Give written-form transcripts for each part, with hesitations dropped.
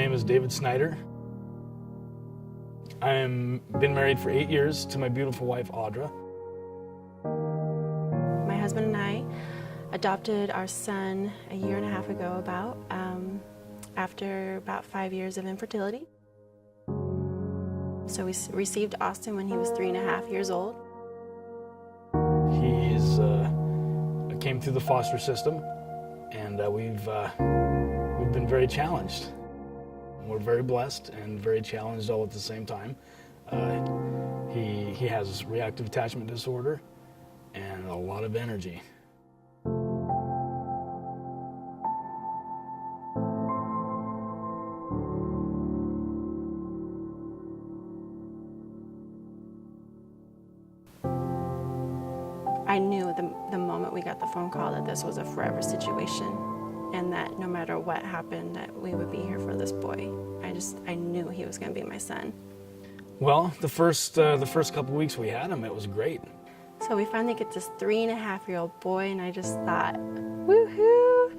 name is David Snyder. I've been married for 8 years to my beautiful wife, Audra. My husband and I adopted our son a year and a half ago after about 5 years of infertility. So we received Austin when he was 3.5 years old. He's came through the foster system, and we've been very challenged. We're very blessed and very challenged all at the same time. He has reactive attachment disorder and a lot of energy. I knew the moment we got the phone call that this was a forever situation, and that no matter what happened, that we would be here for this boy. I knew he was going to be my son. Well, the first couple weeks we had him, it was great. So we finally get this 3.5-year-old boy, and I just thought, woohoo,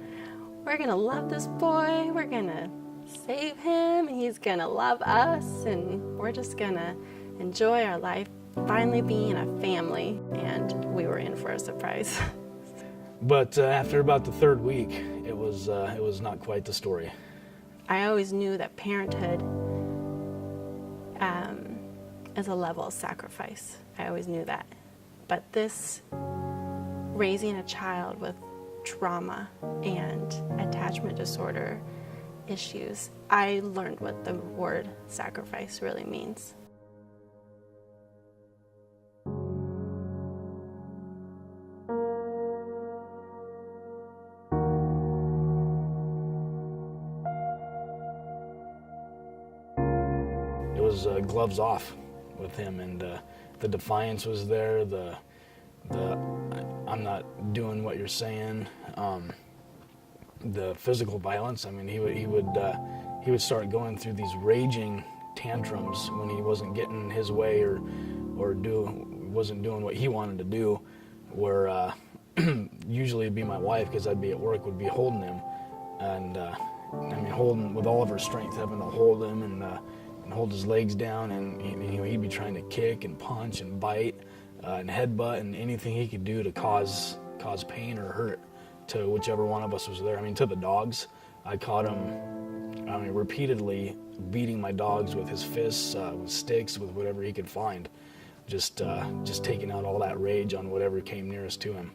we're going to love this boy, we're going to save him, and he's going to love us, and we're just going to enjoy our life, finally being a family, and we were in for a surprise. But after about the third week, it was not quite the story. I always knew that parenthood is a level of sacrifice. I always knew that. But this, raising a child with trauma and attachment disorder issues, I learned what the word sacrifice really means. It was gloves off with him, and the defiance was there. The I'm not doing what you're saying. The physical violence. I mean, he would start going through these raging tantrums when he wasn't getting his way or wasn't doing what he wanted to do. Where usually it'd be my wife, because I'd be at work, would be holding him, and holding with all of her strength, having to hold him and hold his legs down, and he'd be trying to kick and punch and bite and headbutt and anything he could do to cause pain or hurt to whichever one of us was there. I mean, to the dogs. I caught him repeatedly beating my dogs with his fists, with sticks, with whatever he could find, just taking out all that rage on whatever came nearest to him.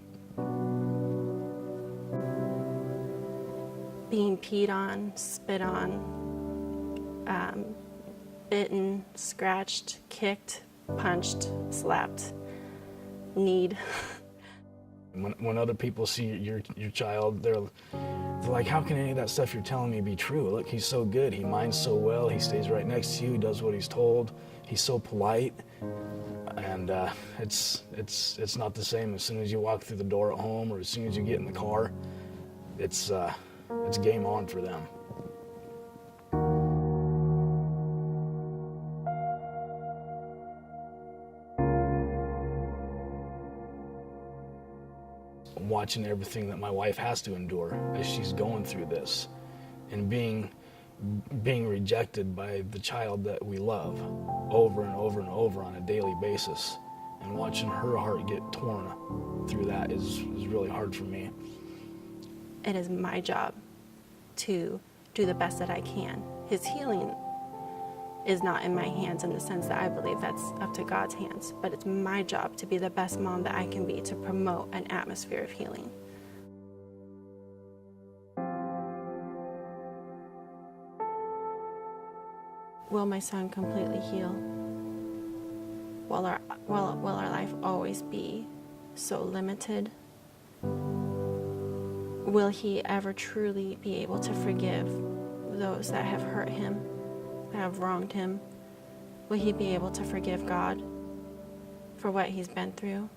Being peed on, spit on, bitten, scratched, kicked, punched, slapped, kneed. When other people see your child, they're like, how can any of that stuff you're telling me be true? Look, he's so good. He minds so well. He stays right next to you. He does what he's told. He's so polite. And it's not the same as soon as you walk through the door at home or as soon as you get in the car. It's game on for them. Watching everything that my wife has to endure as she's going through this, and being rejected by the child that we love over and over and over on a daily basis, and watching her heart get torn through that is really hard for me. It is my job to do the best that I can. His healing is not in my hands, in the sense that I believe that's up to God's hands, but it's my job to be the best mom that I can be, to promote an atmosphere of healing. Will my son completely heal? Will our life always be so limited? Will he ever truly be able to forgive those that have hurt him, that have wronged him? Will he be able to forgive God for what he's been through?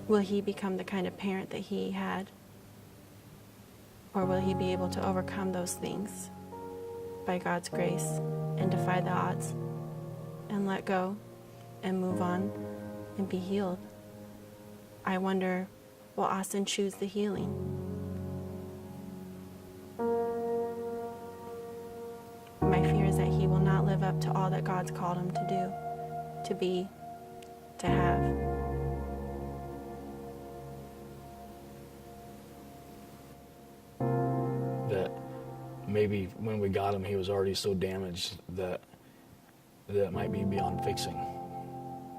Will he become the kind of parent that he had? Or will he be able to overcome those things by God's grace and defy the odds and let go and move on and be healed? I wonder, will Austin choose the healing? all that God's called him to do, to be, to have. That maybe when we got him, he was already so damaged that it might be beyond fixing.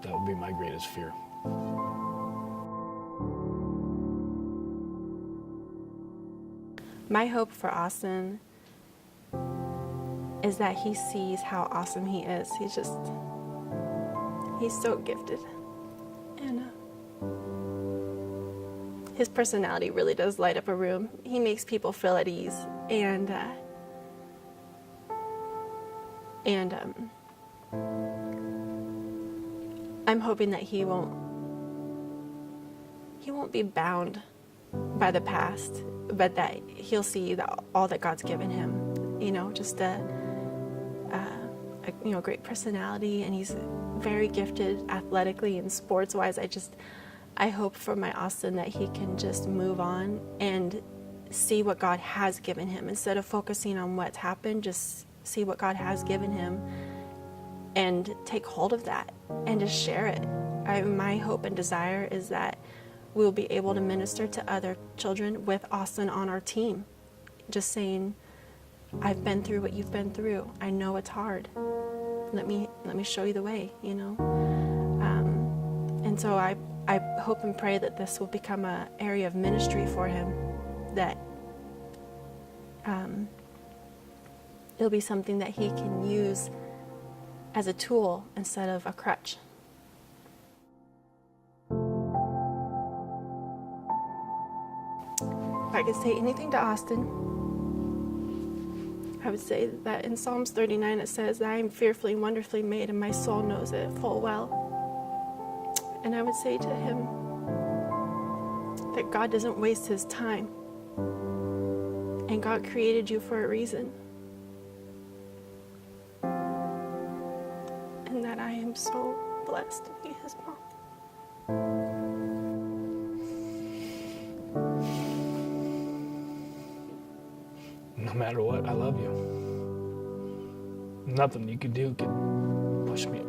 That would be my greatest fear. My hope for Austin is that he sees how awesome he is. He's so gifted. And his personality really does light up a room. He makes people feel at ease. And I'm hoping that he won't be bound by the past, but that he'll see all that God's given him. You know, just a great personality, and he's very gifted athletically and sports-wise. I hope for my Austin that he can just move on and see what God has given him instead of focusing on what's happened. Just see what God has given him and take hold of that and just share it. My hope and desire is that we'll be able to minister to other children with Austin on our team. Just saying, I've been through what you've been through. I know it's hard. Let me show you the way, you know. And so I hope and pray that this will become an area of ministry for him, that it'll be something that he can use as a tool instead of a crutch. If I could say anything to Austin, I would say that in Psalms 39 it says that I am fearfully and wonderfully made, and my soul knows it full well. And I would say to him that God doesn't waste his time, and God created you for a reason. And that I am so blessed to be his mom. No matter what, I love you. Nothing you could do could push me